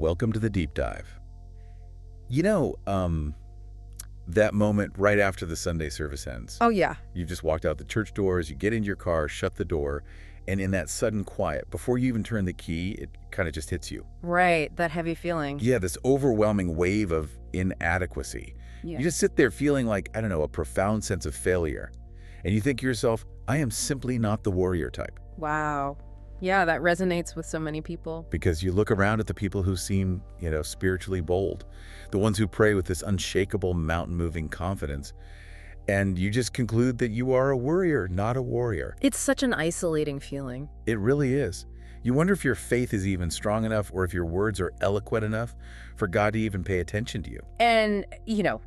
welcome to the deep dive. You know, that moment right after the Sunday service ends. Oh, yeah. You've just walked out the church doors, you get into your car, shut the door, and in that sudden quiet, before you even turn the key, it kind of just hits you. Right, that heavy feeling. Yeah, this overwhelming wave of inadequacy. Yeah. You just sit there feeling like, I don't know, a profound sense of failure. And you think to yourself, I am simply not the warrior type. Wow. Yeah, that resonates with so many people. Because you look around at the people who seem, spiritually bold, the ones who pray with this unshakable, mountain-moving confidence, and you just conclude that you are a worrier, not a warrior. It's such an isolating feeling. It really is. You wonder if your faith is even strong enough or if your words are eloquent enough for God to even pay attention to you. And,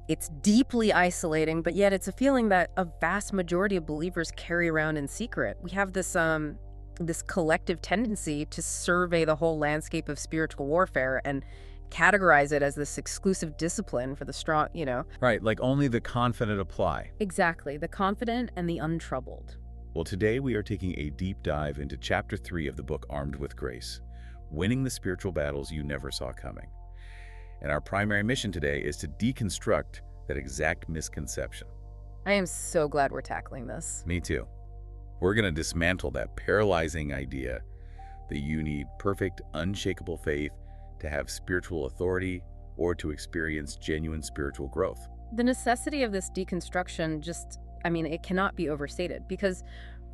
it's deeply isolating, but yet it's a feeling that a vast majority of believers carry around in secret. We have this collective tendency to survey the whole landscape of spiritual warfare and categorize it as this exclusive discipline for the strong, Right, like only the confident apply. Exactly, the confident and the untroubled. Well, today we are taking a deep dive into Chapter 3 of the book Armed with Grace, Winning the Spiritual Battles You Never Saw Coming. And our primary mission today is to deconstruct that exact misconception. I am so glad we're tackling this. Me too. We're going to dismantle that paralyzing idea that you need perfect, unshakable faith to have spiritual authority or to experience genuine spiritual growth. The necessity of this deconstruction it cannot be overstated, because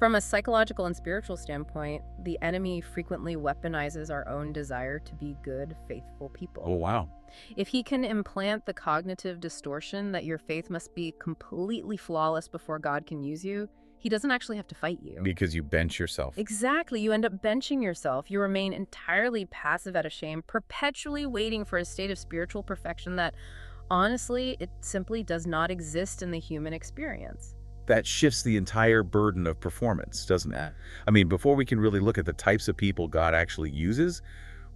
from a psychological and spiritual standpoint, the enemy frequently weaponizes our own desire to be good, faithful people. Oh, wow. If he can implant the cognitive distortion that your faith must be completely flawless before God can use you, he doesn't actually have to fight you. Because you bench yourself. Exactly. You end up benching yourself. You remain entirely passive out of shame, perpetually waiting for a state of spiritual perfection that, honestly, it simply does not exist in the human experience. That shifts the entire burden of performance, doesn't it? I mean, before we can really look at the types of people God actually uses,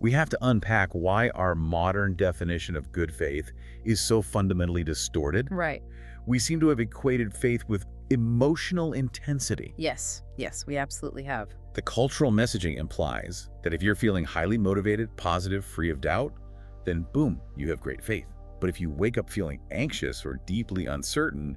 we have to unpack why our modern definition of good faith is so fundamentally distorted. Right. We seem to have equated faith with emotional intensity. Yes, we absolutely have. The cultural messaging implies that if you're feeling highly motivated, positive, free of doubt, then boom, you have great faith. But if you wake up feeling anxious or deeply uncertain,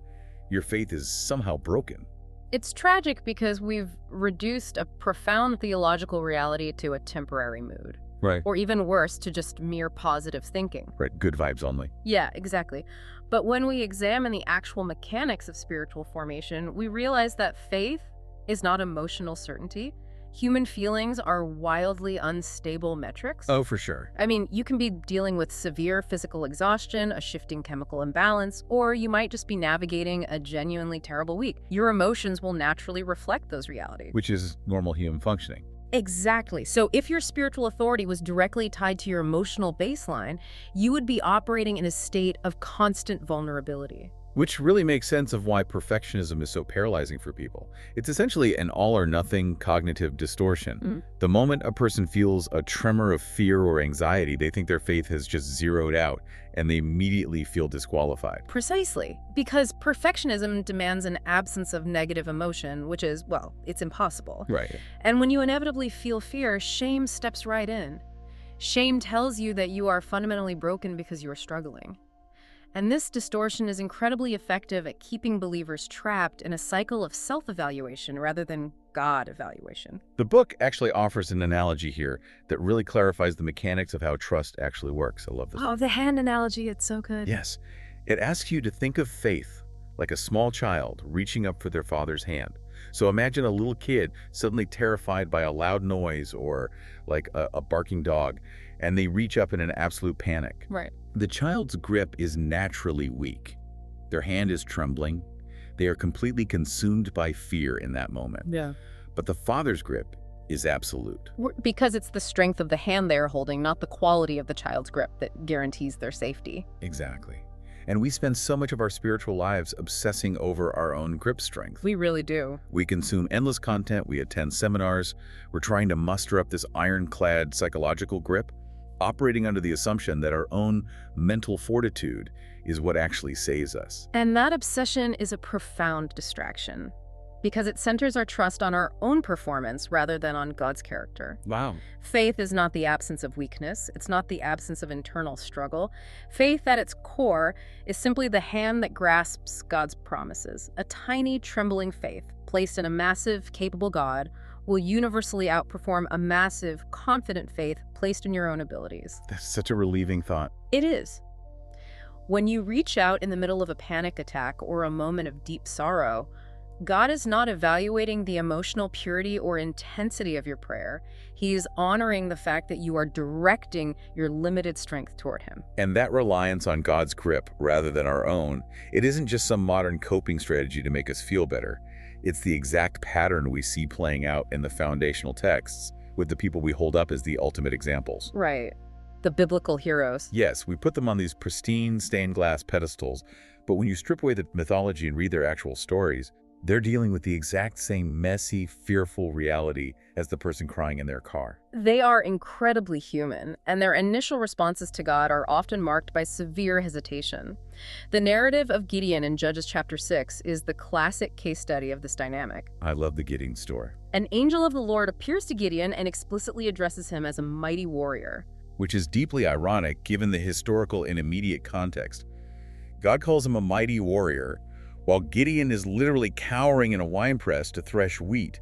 your faith is somehow broken. It's tragic because we've reduced a profound theological reality to a temporary mood. Right. Or even worse, to just mere positive thinking. Right, good vibes only. Yeah, exactly. But when we examine the actual mechanics of spiritual formation, we realize that faith is not emotional certainty. Human feelings are wildly unstable metrics. Oh, for sure. I mean, you can be dealing with severe physical exhaustion, a shifting chemical imbalance, or you might just be navigating a genuinely terrible week. Your emotions will naturally reflect those realities. Which is normal human functioning. Exactly. So if your spiritual authority was directly tied to your emotional baseline, you would be operating in a state of constant vulnerability. Which really makes sense of why perfectionism is so paralyzing for people. It's essentially an all-or-nothing cognitive distortion. The moment a person feels a tremor of fear or anxiety, they think their faith has just zeroed out, and they immediately feel disqualified. Precisely. Because perfectionism demands an absence of negative emotion, which is, well, it's impossible. Right. And when you inevitably feel fear, shame steps right in. Shame tells you that you are fundamentally broken because you are struggling. And this distortion is incredibly effective at keeping believers trapped in a cycle of self-evaluation rather than God evaluation. The book actually offers an analogy here that really clarifies the mechanics of how trust actually works. I love this. Oh, the hand analogy, it's so good. Yes. It asks you to think of faith like a small child reaching up for their father's hand. So imagine a little kid suddenly terrified by a loud noise or like a barking dog, and they reach up in an absolute panic. Right. The child's grip is naturally weak. Their hand is trembling. They are completely consumed by fear in that moment. Yeah. But the father's grip is absolute. Because it's the strength of the hand they are holding, not the quality of the child's grip, that guarantees their safety. Exactly. And we spend so much of our spiritual lives obsessing over our own grip strength. We really do. We consume endless content, we attend seminars, we're trying to muster up this ironclad psychological grip, operating under the assumption that our own mental fortitude is what actually saves us. And that obsession is a profound distraction. because it centers our trust on our own performance rather than on God's character. Wow. Faith is not the absence of weakness. It's not the absence of internal struggle. Faith at its core is simply the hand that grasps God's promises. A tiny, trembling faith placed in a massive, capable God will universally outperform a massive, confident faith placed in your own abilities. That's such a relieving thought. It is. When you reach out in the middle of a panic attack or a moment of deep sorrow, God is not evaluating the emotional purity or intensity of your prayer. He is honoring the fact that you are directing your limited strength toward Him. And that reliance on God's grip rather than our own, it isn't just some modern coping strategy to make us feel better. It's the exact pattern we see playing out in the foundational texts with the people we hold up as the ultimate examples. Right. The biblical heroes. Yes, we put them on these pristine stained glass pedestals, but when you strip away the mythology and read their actual stories, they're dealing with the exact same messy, fearful reality as the person crying in their car. They are incredibly human, and their initial responses to God are often marked by severe hesitation. The narrative of Gideon in Judges chapter 6 is the classic case study of this dynamic. I love the Gideon story. An angel of the Lord appears to Gideon and explicitly addresses him as a mighty warrior. Which is deeply ironic given the historical and immediate context. God calls him a mighty warrior, while Gideon is literally cowering in a winepress to thresh wheat.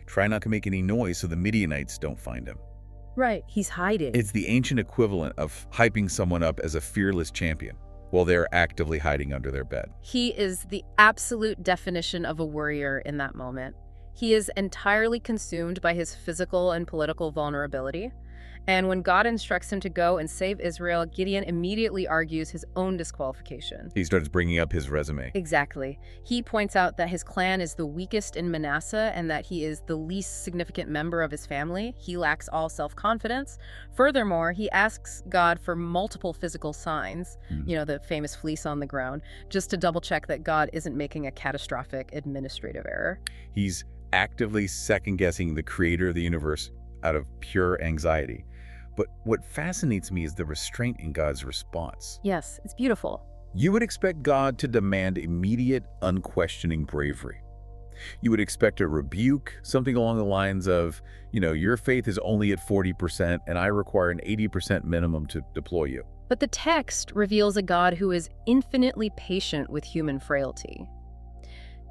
Try not to make any noise so the Midianites don't find him. Right, he's hiding. It's the ancient equivalent of hyping someone up as a fearless champion while they're actively hiding under their bed. He is the absolute definition of a warrior in that moment. He is entirely consumed by his physical and political vulnerability. And when God instructs him to go and save Israel, Gideon immediately argues his own disqualification. He starts bringing up his resume. Exactly. He points out that his clan is the weakest in Manasseh and that he is the least significant member of his family. He lacks all self-confidence. Furthermore, he asks God for multiple physical signs, the famous fleece on the ground, just to double-check that God isn't making a catastrophic administrative error. He's actively second-guessing the creator of the universe out of pure anxiety. But what fascinates me is the restraint in God's response. Yes, it's beautiful. You would expect God to demand immediate, unquestioning bravery. You would expect a rebuke, something along the lines of, your faith is only at 40% and I require an 80% minimum to deploy you. But the text reveals a God who is infinitely patient with human frailty.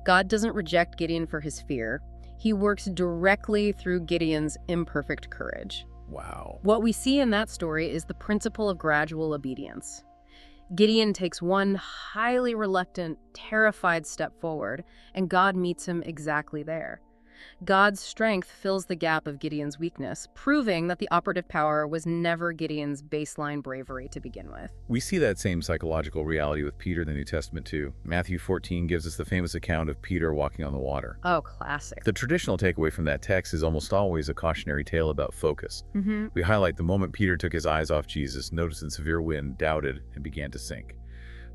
God doesn't reject Gideon for his fear. He works directly through Gideon's imperfect courage. Wow. What we see in that story is the principle of gradual obedience. Gideon takes one highly reluctant, terrified step forward, and God meets him exactly there. God's strength fills the gap of Gideon's weakness, proving that the operative power was never Gideon's baseline bravery to begin with. We see that same psychological reality with Peter in the New Testament too. Matthew 14 gives us the famous account of Peter walking on the water. Oh, classic. The traditional takeaway from that text is almost always a cautionary tale about focus. We highlight the moment Peter took his eyes off Jesus, noticed the severe wind, doubted, and began to sink.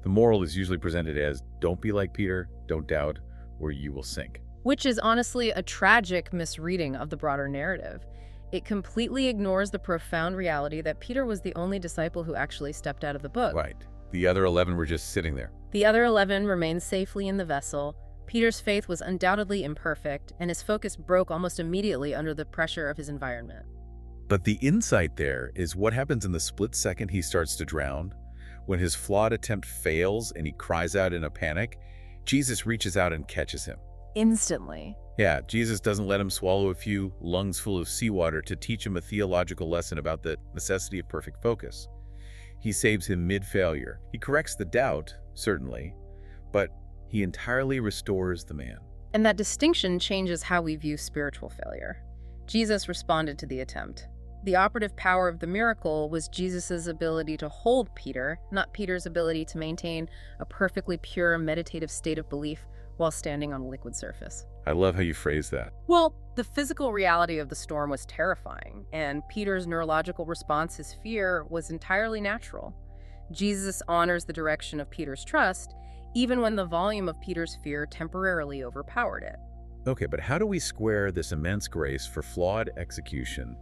The moral is usually presented as, don't be like Peter, don't doubt, or you will sink. Which is honestly a tragic misreading of the broader narrative. It completely ignores the profound reality that Peter was the only disciple who actually stepped out of the boat. Right. The other 11 were just sitting there. The other 11 remained safely in the vessel. Peter's faith was undoubtedly imperfect, and his focus broke almost immediately under the pressure of his environment. But the insight there is what happens in the split second he starts to drown. When his flawed attempt fails and he cries out in a panic, Jesus reaches out and catches him. Instantly. Yeah, Jesus doesn't let him swallow a few lungs full of seawater to teach him a theological lesson about the necessity of perfect focus. He saves him mid-failure. He corrects the doubt, certainly, but he entirely restores the man. And that distinction changes how we view spiritual failure. Jesus responded to the attempt. The operative power of the miracle was Jesus' ability to hold Peter, not Peter's ability to maintain a perfectly pure meditative state of belief while standing on a liquid surface. I love how you phrase that. Well, the physical reality of the storm was terrifying, and Peter's neurological response, his fear, was entirely natural. Jesus honors the direction of Peter's trust, even when the volume of Peter's fear temporarily overpowered it. Okay, but how do we square this immense grace for flawed execution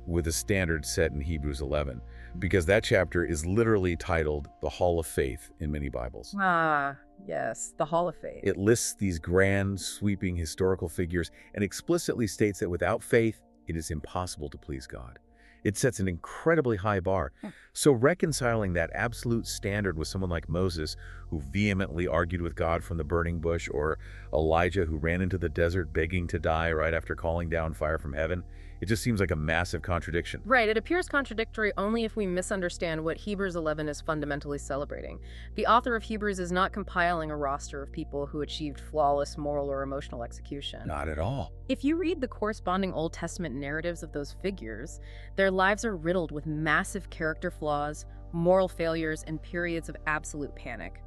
with a standard set in Hebrews 11, because that chapter is literally titled the Hall of Faith in many Bibles. Ah, yes, the Hall of Faith. It lists these grand, sweeping historical figures and explicitly states that without faith, it is impossible to please God. It sets an incredibly high bar. So reconciling that absolute standard with someone like Moses, who vehemently argued with God from the burning bush, or Elijah, who ran into the desert begging to die right after calling down fire from heaven, it just seems like a massive contradiction. Right, it appears contradictory only if we misunderstand what Hebrews 11 is fundamentally celebrating. The author of Hebrews is not compiling a roster of people who achieved flawless moral or emotional execution. Not at all. If you read the corresponding Old Testament narratives of those figures, their lives are riddled with massive character flaws, moral failures, and periods of absolute panic.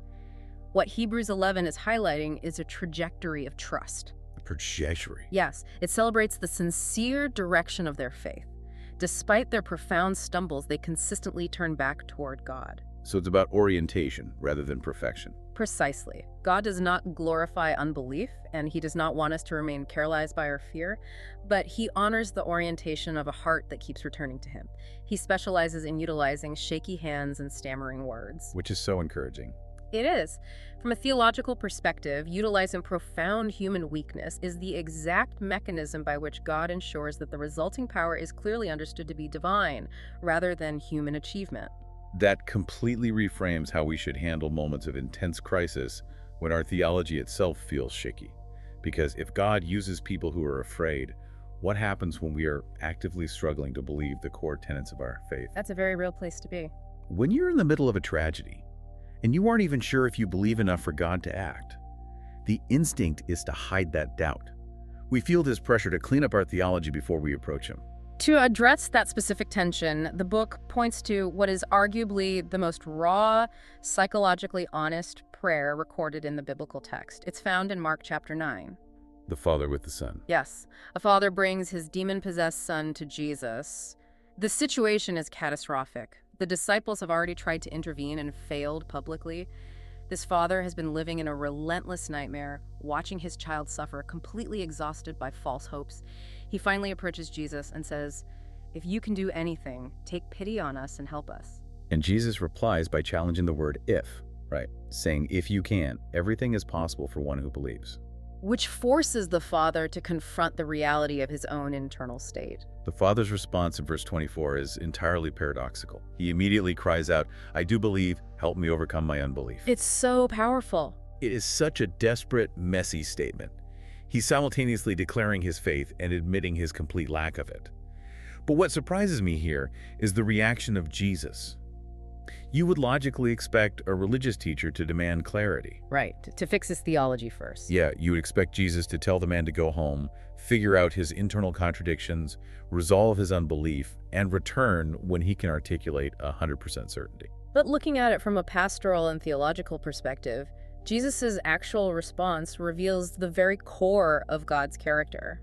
What Hebrews 11 is highlighting is a trajectory of trust. Trajectory. Yes, it celebrates the sincere direction of their faith. Despite their profound stumbles, they consistently turn back toward God. So it's about orientation rather than perfection. Precisely. God does not glorify unbelief, and he does not want us to remain paralyzed by our fear, but he honors the orientation of a heart that keeps returning to him. He specializes in utilizing shaky hands and stammering words. Which is so encouraging. It is. From a theological perspective, utilizing profound human weakness is the exact mechanism by which God ensures that the resulting power is clearly understood to be divine, rather than human achievement. That completely reframes how we should handle moments of intense crisis when our theology itself feels shaky. Because if God uses people who are afraid, what happens when we are actively struggling to believe the core tenets of our faith? That's a very real place to be. When you're in the middle of a tragedy, and you aren't even sure if you believe enough for God to act, the instinct is to hide that doubt. We feel this pressure to clean up our theology before we approach him. To address that specific tension, the book points to what is arguably the most raw, psychologically honest prayer recorded in the biblical text. It's found in Mark chapter 9. The Father with the Son. Yes, a father brings his demon-possessed son to Jesus. The situation is catastrophic. The disciples have already tried to intervene and failed publicly. This father has been living in a relentless nightmare, watching his child suffer, completely exhausted by false hopes. He finally approaches Jesus and says, "If you can do anything, take pity on us and help us." And Jesus replies by challenging the word if, right? Saying, if you can, everything is possible for one who believes. Which forces the father to confront the reality of his own internal state. The father's response in verse 24 is entirely paradoxical. He immediately cries out, "I do believe, help me overcome my unbelief." It's so powerful. It is such a desperate, messy statement. He's simultaneously declaring his faith and admitting his complete lack of it. But what surprises me here is the reaction of Jesus. You would logically expect a religious teacher to demand clarity. Right, to fix his theology first. Yeah, you would expect Jesus to tell the man to go home, figure out his internal contradictions, resolve his unbelief, and return when he can articulate 100% certainty. But looking at it from a pastoral and theological perspective, Jesus' actual response reveals the very core of God's character.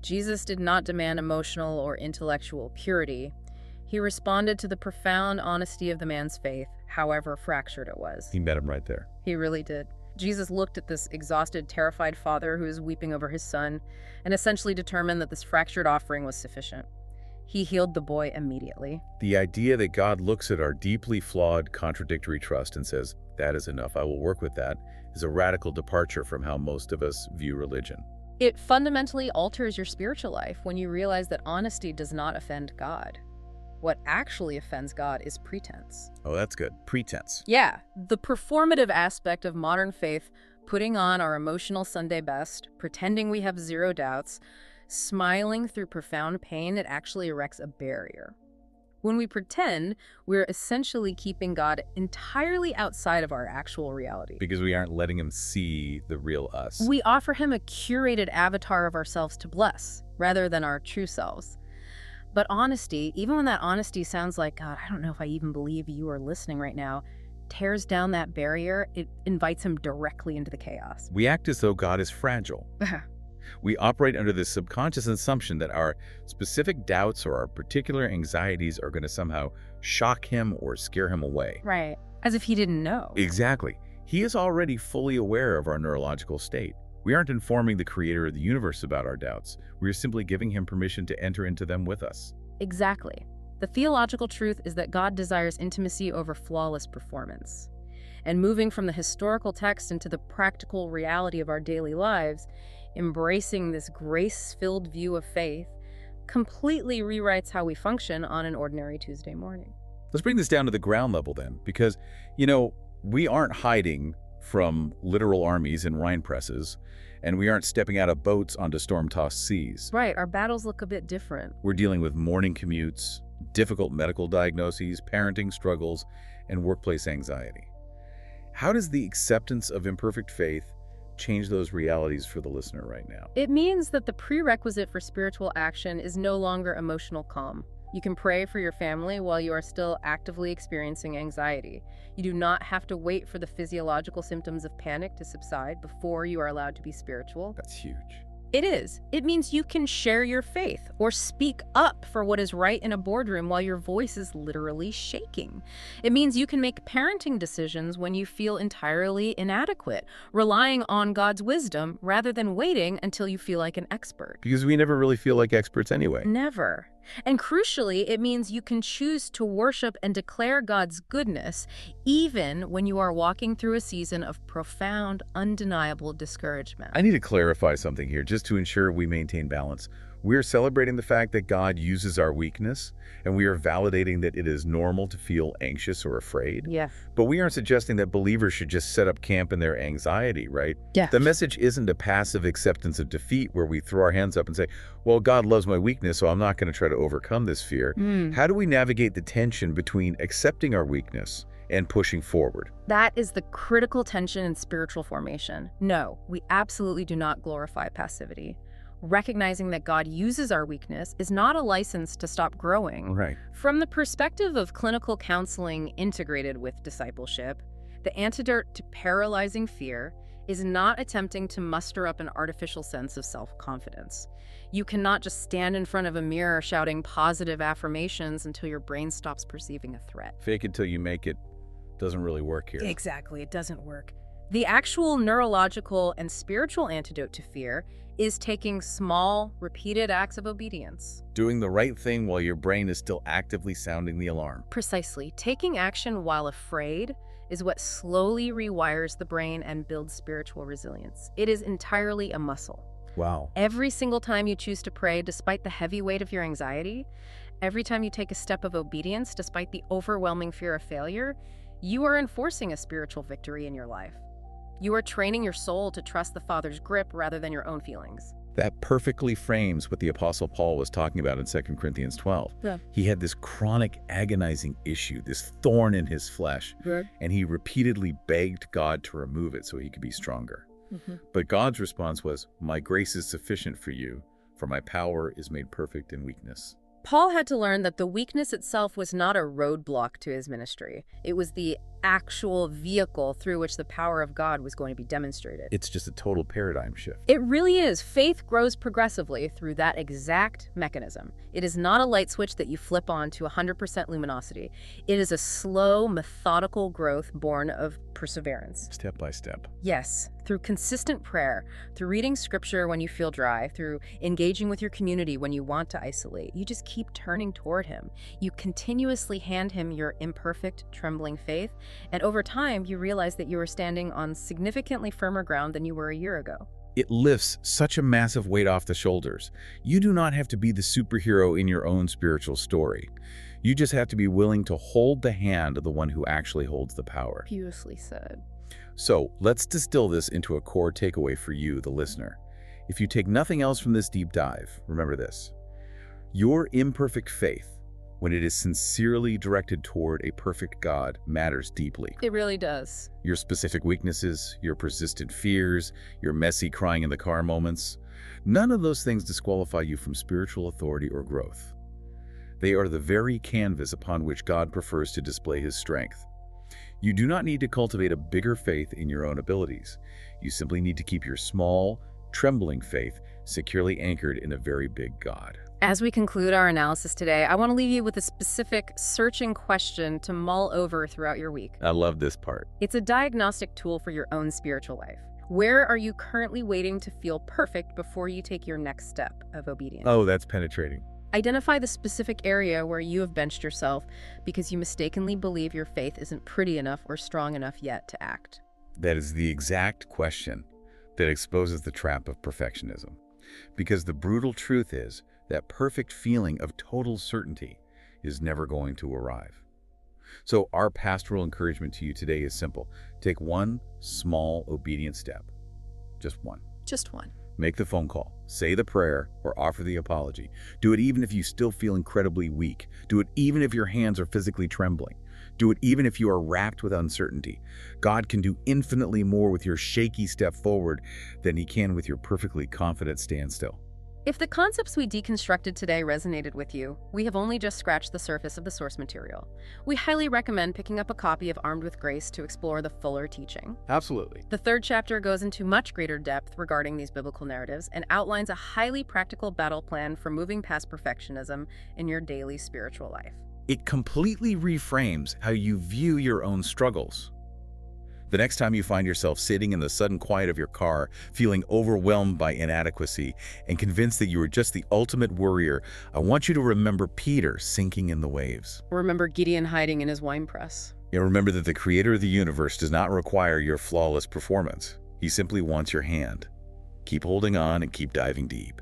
Jesus did not demand emotional or intellectual purity. He responded to the profound honesty of the man's faith, however fractured it was. He met him right there. He really did. Jesus looked at this exhausted, terrified father who was weeping over his son and essentially determined that this fractured offering was sufficient. He healed the boy immediately. The idea that God looks at our deeply flawed, contradictory trust and says, "That is enough, I will work with that," is a radical departure from how most of us view religion. It fundamentally alters your spiritual life when you realize that honesty does not offend God. What actually offends God is pretense. Oh, that's good. Pretense. Yeah, the performative aspect of modern faith, putting on our emotional Sunday best, pretending we have zero doubts, smiling through profound pain, it actually erects a barrier. When we pretend, we're essentially keeping God entirely outside of our actual reality. Because we aren't letting him see the real us. We offer him a curated avatar of ourselves to bless, rather than our true selves. But honesty, even when that honesty sounds like, "God, I don't know if I even believe you are listening right now," tears down that barrier. It invites him directly into the chaos. We act as though God is fragile. We operate under this subconscious assumption that our specific doubts or our particular anxieties are going to somehow shock him or scare him away. Right. As if he didn't know. Exactly. He is already fully aware of our neurological state. We aren't informing the creator of the universe about our doubts. We are simply giving him permission to enter into them with us. Exactly. The theological truth is that God desires intimacy over flawless performance. And moving from the historical text into the practical reality of our daily lives, embracing this grace-filled view of faith completely rewrites how we function on an ordinary Tuesday morning. Let's bring this down to the ground level then, because, we aren't hiding from literal armies in wine presses, and we aren't stepping out of boats onto storm-tossed seas. Right, our battles look a bit different. We're dealing with morning commutes, difficult medical diagnoses, parenting struggles, and workplace anxiety. How does the acceptance of imperfect faith change those realities for the listener right now? It means that the prerequisite for spiritual action is no longer emotional calm. You can pray for your family while you are still actively experiencing anxiety. You do not have to wait for the physiological symptoms of panic to subside before you are allowed to be spiritual. That's huge. It is. It means you can share your faith or speak up for what is right in a boardroom while your voice is literally shaking. It means you can make parenting decisions when you feel entirely inadequate, relying on God's wisdom rather than waiting until you feel like an expert. Because we never really feel like experts anyway. Never. And crucially, it means you can choose to worship and declare God's goodness even when you are walking through a season of profound, undeniable discouragement. I need to clarify something here just to ensure we maintain balance. We're celebrating the fact that God uses our weakness, and we are validating that it is normal to feel anxious or afraid. Yeah. But we aren't suggesting that believers should just set up camp in their anxiety, right? Yeah. The message isn't a passive acceptance of defeat where we throw our hands up and say, well, God loves my weakness, so I'm not going to try to overcome this fear. How do we navigate the tension between accepting our weakness and pushing forward? That is the critical tension in spiritual formation. No, we absolutely do not glorify passivity. Recognizing that God uses our weakness is not a license to stop growing. Right. From the perspective of clinical counseling integrated with discipleship, the antidote to paralyzing fear is not attempting to muster up an artificial sense of self-confidence. You cannot just stand in front of a mirror shouting positive affirmations until your brain stops perceiving a threat. Fake it till you make it doesn't really work here. Exactly, it doesn't work. The actual neurological and spiritual antidote to fear is taking small, repeated acts of obedience. Doing the right thing while your brain is still actively sounding the alarm. Precisely. Taking action while afraid is what slowly rewires the brain and builds spiritual resilience. It is entirely a muscle. Wow. Every single time you choose to pray, despite the heavy weight of your anxiety, every time you take a step of obedience, despite the overwhelming fear of failure, you are enforcing a spiritual victory in your life. You are training your soul to trust the Father's grip rather than your own feelings. That perfectly frames what the Apostle Paul was talking about in 2 Corinthians 12. Yeah. He had this chronic, agonizing issue, this thorn in his flesh, and he repeatedly begged God to remove it so he could be stronger. But God's response was, "My grace is sufficient for you, for my power is made perfect in weakness." Paul had to learn that the weakness itself was not a roadblock to his ministry. It was the actual vehicle through which the power of God was going to be demonstrated. It's just a total paradigm shift. It really is. Faith grows progressively through that exact mechanism. It is not a light switch that you flip on to 100% luminosity. It is a slow, methodical growth born of perseverance. Step by step. Yes, through consistent prayer, through reading scripture when you feel dry, through engaging with your community when you want to isolate. You just keep turning toward him. You continuously hand him your imperfect, trembling faith, and over time, you realize that you are standing on significantly firmer ground than you were a year ago. It lifts such a massive weight off the shoulders. You do not have to be the superhero in your own spiritual story. You just have to be willing to hold the hand of the one who actually holds the power. Beautifully said. So let's distill this into a core takeaway for you, the listener. If you take nothing else from this deep dive, remember this. Your imperfect faith, when it is sincerely directed toward a perfect God, matters deeply. It really does. Your specific weaknesses, your persistent fears, your messy crying in the car moments, none of those things disqualify you from spiritual authority or growth. They are the very canvas upon which God prefers to display his strength. You do not need to cultivate a bigger faith in your own abilities. You simply need to keep your small, trembling faith securely anchored in a very big God. As we conclude our analysis today, I want to leave you with a specific searching question to mull over throughout your week. I love this part. It's a diagnostic tool for your own spiritual life. Where are you currently waiting to feel perfect before you take your next step of obedience? Oh, that's penetrating. Identify the specific area where you have benched yourself because you mistakenly believe your faith isn't pretty enough or strong enough yet to act. That is the exact question that exposes the trap of perfectionism. Because the brutal truth is that perfect feeling of total certainty is never going to arrive. So our pastoral encouragement to you today is simple. Take one small obedient step. Just one. Just one. Make the phone call, say the prayer, or offer the apology. Do it even if you still feel incredibly weak. Do it even if your hands are physically trembling. Do it even if you are wrapped with uncertainty. God can do infinitely more with your shaky step forward than he can with your perfectly confident standstill. If the concepts we deconstructed today resonated with you, we have only just scratched the surface of the source material. We highly recommend picking up a copy of Armed with Grace to explore the fuller teaching. Absolutely. The third chapter goes into much greater depth regarding these biblical narratives and outlines a highly practical battle plan for moving past perfectionism in your daily spiritual life. It completely reframes how you view your own struggles. The next time you find yourself sitting in the sudden quiet of your car, feeling overwhelmed by inadequacy and convinced that you are just the ultimate worrier, I want you to remember Peter sinking in the waves. Remember Gideon hiding in his wine press. And remember that the creator of the universe does not require your flawless performance. He simply wants your hand. Keep holding on and keep diving deep.